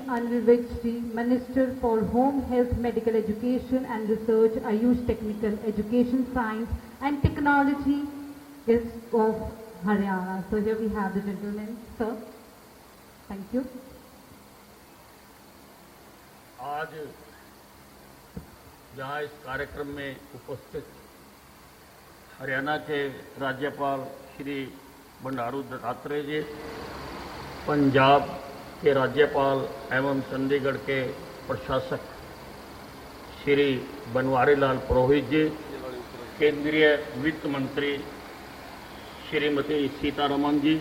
Anirudh Ji, Minister for Home Health, Medical Education and Research, Ayush Technical Education, Science and Technology is of Haryana. So here we have the gentleman, sir. Thank you. आज यहाँ इस कार्यक्रम में उपस्थित हरियाणा के राज्यपाल श्री बंडारू दत्तात्रेय जी, पंजाब के राज्यपाल एवं चंडीगढ़ के प्रशासक श्री बनवारी लाल पुरोहित जी, केंद्रीय वित्त मंत्री श्रीमती सीतारमण जी,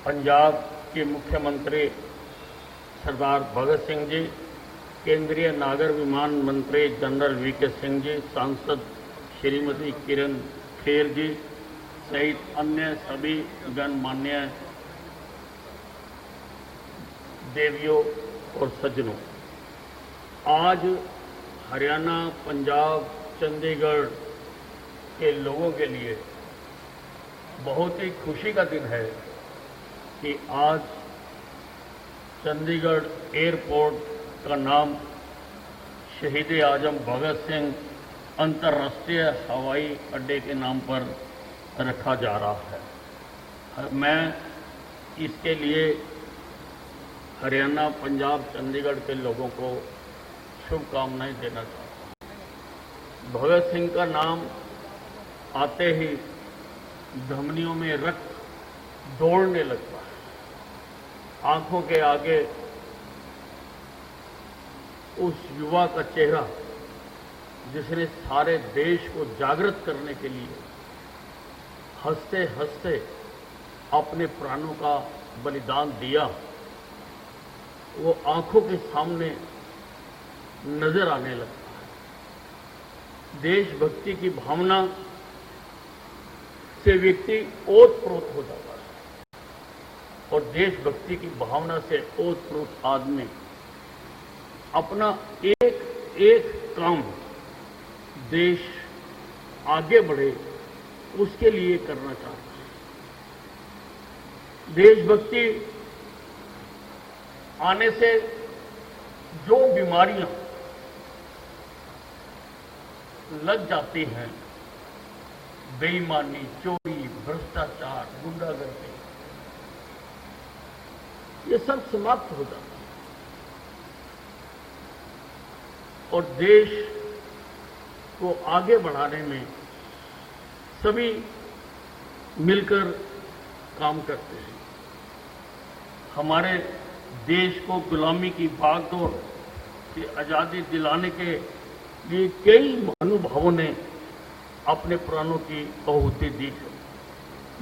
पंजाब के मुख्यमंत्री सरदार भगत सिंह जी, केंद्रीय नागर विमान मंत्री जनरल वीके सिंह जी, सांसद श्रीमती किरण खेर जी सहित अन्य सभी गणमान्य देवियों और सज्जनों, आज हरियाणा, पंजाब, चंडीगढ़ के लोगों के लिए बहुत ही खुशी का दिन है कि आज चंडीगढ़ एयरपोर्ट का नाम शहीद आजम भगत सिंह अंतर्राष्ट्रीय हवाई अड्डे के नाम पर रखा जा रहा है। मैं इसके लिए हरियाणा, पंजाब, चंडीगढ़ के लोगों को शुभकामनाएं देना चाहता हूं। भगत सिंह का नाम आते ही धमनियों में रक्त दौड़ने लगता है। आंखों के आगे उस युवा का चेहरा जिसने सारे देश को जागृत करने के लिए हंसते हंसते अपने प्राणों का बलिदान दिया, वो आंखों के सामने नजर आने लगता है। देशभक्ति की भावना से व्यक्ति ओतप्रोत हो जाता है और देशभक्ति की भावना से ओतप्रोत आदमी अपना एक एक काम देश आगे बढ़े उसके लिए करना चाहता है। देशभक्ति आने से जो बीमारियां लग जाती हैं, बेईमानी, चोरी, भ्रष्टाचार, गुंडागर्दी, ये सब समाप्त हो जाता है और देश को आगे बढ़ाने में सभी मिलकर काम करते हैं। हमारे देश को गुलामी की भागदौड़ से आजादी दिलाने के लिए कई महानुभावों ने अपने प्राणों की आहुति दी है,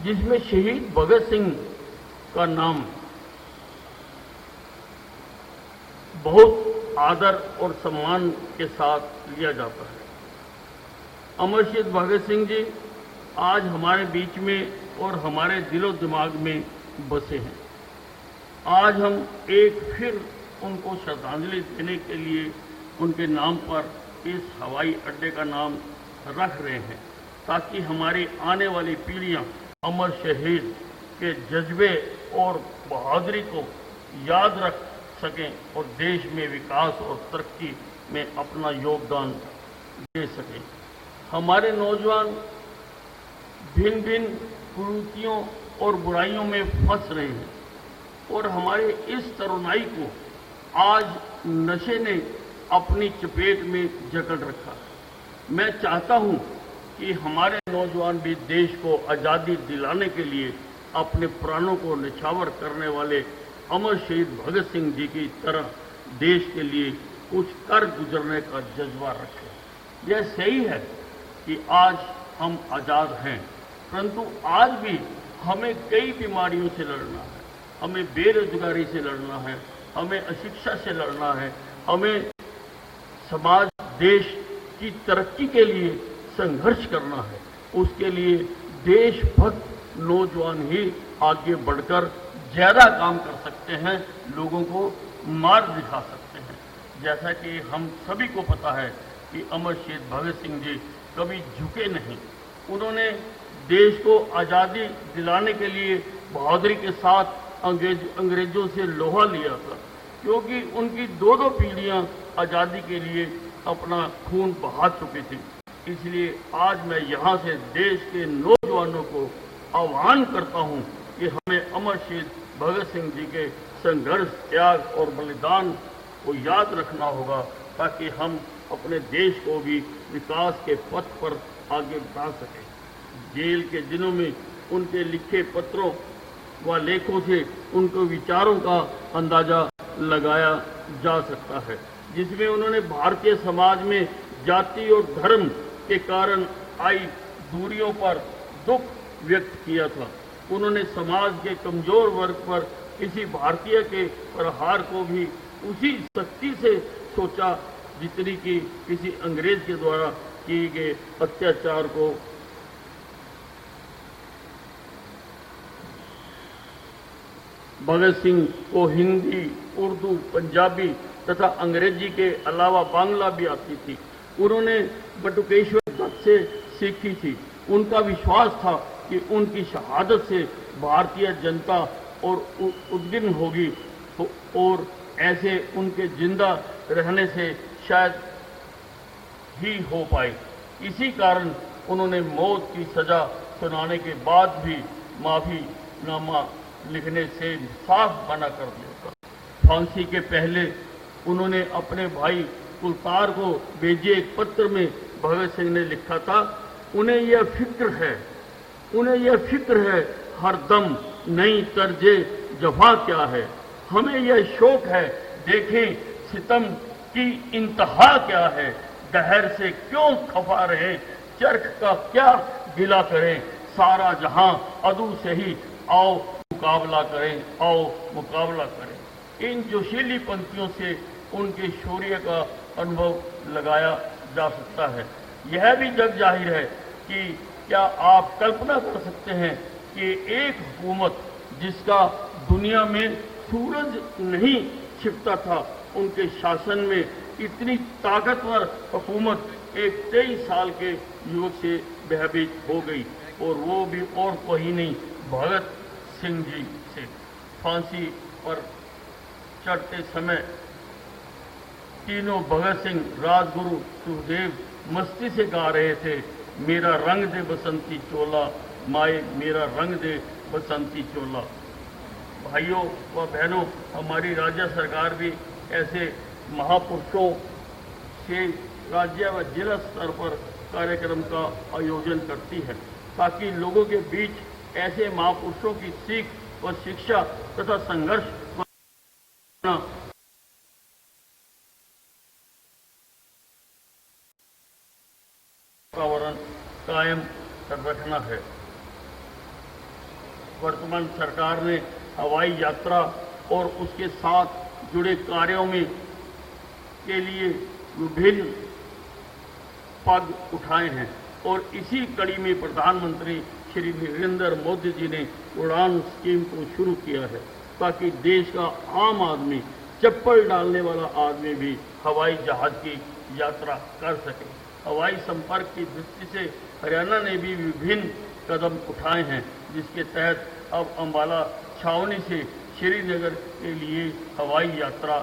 जिसमें शहीद भगत सिंह का नाम बहुत आदर और सम्मान के साथ लिया जाता है। अमर शहीद भगत सिंह जी आज हमारे बीच में और हमारे दिलो दिमाग में बसे हैं। आज हम एक फिर उनको श्रद्धांजलि देने के लिए उनके नाम पर इस हवाई अड्डे का नाम रख रहे हैं, ताकि हमारी आने वाली पीढ़ियां अमर शहीद के जज्बे और बहादुरी को याद रख सकें और देश में विकास और तरक्की में अपना योगदान दे सकें। हमारे नौजवान भिन्न भिन्न कुरीतियों और बुराइयों में फंस रहे हैं और हमारे इस तरुणाई को आज नशे ने अपनी चपेट में जकड़ रखा है। मैं चाहता हूं कि हमारे नौजवान भी देश को आजादी दिलाने के लिए अपने प्राणों को निछावर करने वाले अमर शहीद भगत सिंह जी की तरह देश के लिए कुछ कर गुजरने का जज्बा रखें। यह सही है कि आज हम आजाद हैं, परंतु आज भी हमें कई बीमारियों से लड़ना है, हमें बेरोजगारी से लड़ना है, हमें अशिक्षा से लड़ना है, हमें समाज देश की तरक्की के लिए संघर्ष करना है। उसके लिए देशभक्त नौजवान ही आगे बढ़कर ज्यादा काम कर सकते हैं, लोगों को मार्ग दिखा सकते हैं। जैसा कि हम सभी को पता है कि अमर शहीद भगत सिंह जी कभी झुके नहीं। उन्होंने देश को आज़ादी दिलाने के लिए बहादुरी के साथ अंग्रेजों से लोहा लिया था, क्योंकि उनकी दो पीढ़ियां आज़ादी के लिए अपना खून बहा चुकी थी। इसलिए आज मैं यहाँ से देश के नौजवानों को आह्वान करता हूँ कि हमें अमर शहीद भगत सिंह जी के संघर्ष, त्याग और बलिदान को याद रखना होगा, ताकि हम अपने देश को भी विकास के पथ पर आगे बढ़ा सकें। जेल के दिनों में उनके लिखे पत्रों व लेखों से उनके विचारों का अंदाजा लगाया जा सकता है, जिसमें उन्होंने भारतीय समाज में जाति और धर्म के कारण आई दूरियों पर दुख व्यक्त किया था। उन्होंने समाज के कमजोर वर्ग पर किसी भारतीय के प्रहार को भी उसी सख्ती से सोचा जितनी कि किसी अंग्रेज के द्वारा किए गए अत्याचार को। भगत सिंह को हिंदी, उर्दू, पंजाबी तथा अंग्रेजी के अलावा बांग्ला भी आती थी। उन्होंने बटुकेश्वर दत्त से सीखी थी। उनका विश्वास था कि उनकी शहादत से भारतीय जनता और उद्विग्न होगी और ऐसे उनके जिंदा रहने से शायद ही हो पाए। इसी कारण उन्होंने मौत की सजा सुनाने के बाद भी माफीनामा लिखने से साफ मना कर दिया था। फांसी के पहले उन्होंने अपने भाई कुलतार को भेजे एक पत्र में भगत सिंह ने लिखा था, उन्हें यह फिक्र है हर दम नई तर्जे जफा क्या है, हमें यह शौक है देखें सितम की इंतहा क्या है, दहर से क्यों खफा रहे, चरख का क्या गिला करें, सारा जहां अदू से ही आओ मुकाबला करें। इन जोशीली पंक्तियों से उनके शौर्य का अनुभव लगाया जा सकता है। यह भी जग जाहिर है कि क्या आप कल्पना कर सकते हैं कि एक हुकूमत जिसका दुनिया में सूरज नहीं छिपता था, उनके शासन में इतनी ताकतवर हुकूमत एक 23 साल के युवक से भयभीत हो गई, और वो भी और कोई नहीं, भगत सिंह जी से। फांसी पर चढ़ते समय तीनों भगत सिंह, राजगुरु, सुखदेव मस्ती से गा रहे थे, मेरा रंग दे बसंती चोला, माए मेरा रंग दे बसंती चोला। भाइयों व बहनों, हमारी राज्य सरकार भी ऐसे महापुरुषों से राज्य व जिला स्तर पर कार्यक्रम का आयोजन करती है, ताकि लोगों के बीच ऐसे महापुरुषों की सीख व शिक्षा तथा संघर्ष वातावरण कायम रखना है। वर्तमान सरकार ने हवाई यात्रा और उसके साथ जुड़े कार्यों में के लिए विभिन्न पग उठाए हैं, और इसी कड़ी में प्रधानमंत्री श्री नरेंद्र मोदी जी ने उड़ान स्कीम को शुरू किया है, ताकि देश का आम आदमी, चप्पल डालने वाला आदमी भी हवाई जहाज की यात्रा कर सके। हवाई संपर्क की दृष्टि से हरियाणा ने भी विभिन्न कदम उठाए हैं, जिसके तहत अब अंबाला छावनी से श्रीनगर के लिए हवाई यात्रा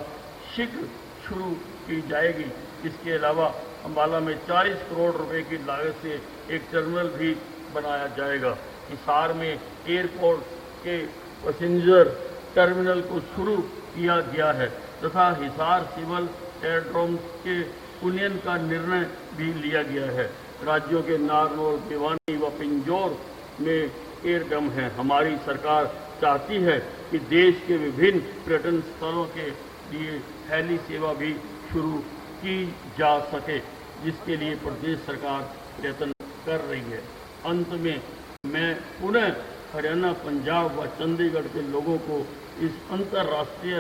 शीघ्र शुरू की जाएगी। इसके अलावा अंबाला में 40 करोड़ रुपए की लागत से एक टर्मिनल भी बनाया जाएगा। हिसार में एयरपोर्ट के पैसेंजर टर्मिनल को शुरू किया गया है तथा हिसार सिविल एयरड्रोम के उन्नयन का निर्णय भी लिया गया है। राज्यों के नारनौल, भिवानी व पिंजौर में एयरड्रम है। हमारी सरकार चाहती है कि देश के विभिन्न पर्यटन स्थलों के लिए हेली सेवा भी शुरू की जा सके, जिसके लिए प्रदेश सरकार प्रयत्न कर रही है। अंत में मैं पुनः हरियाणा, पंजाब व चंडीगढ़ के लोगों को इस अंतर्राष्ट्रीय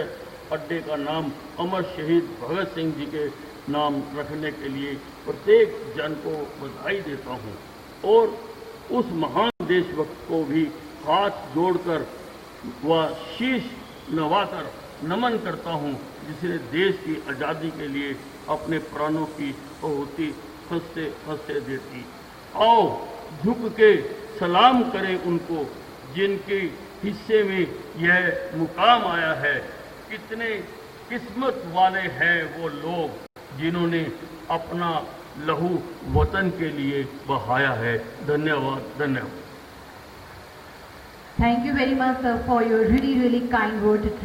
अड्डे का नाम अमर शहीद भगत सिंह जी के नाम रखने के लिए प्रत्येक जन को बधाई देता हूं, और उस महान देशभक्त को भी हाथ जोड़कर व शीश नवाकर नमन करता हूं, जिसने देश की आज़ादी के लिए अपने प्राणों की आहुति हंसते हंसते देती। आओ झुक के सलाम करें उनको, जिनकी हिस्से में यह मुकाम आया है। कितने किस्मत वाले हैं वो लोग जिन्होंने अपना लहू वतन के लिए बहाया है। धन्यवाद, धन्यवाद। Thank you very much, sir, for your really kind words.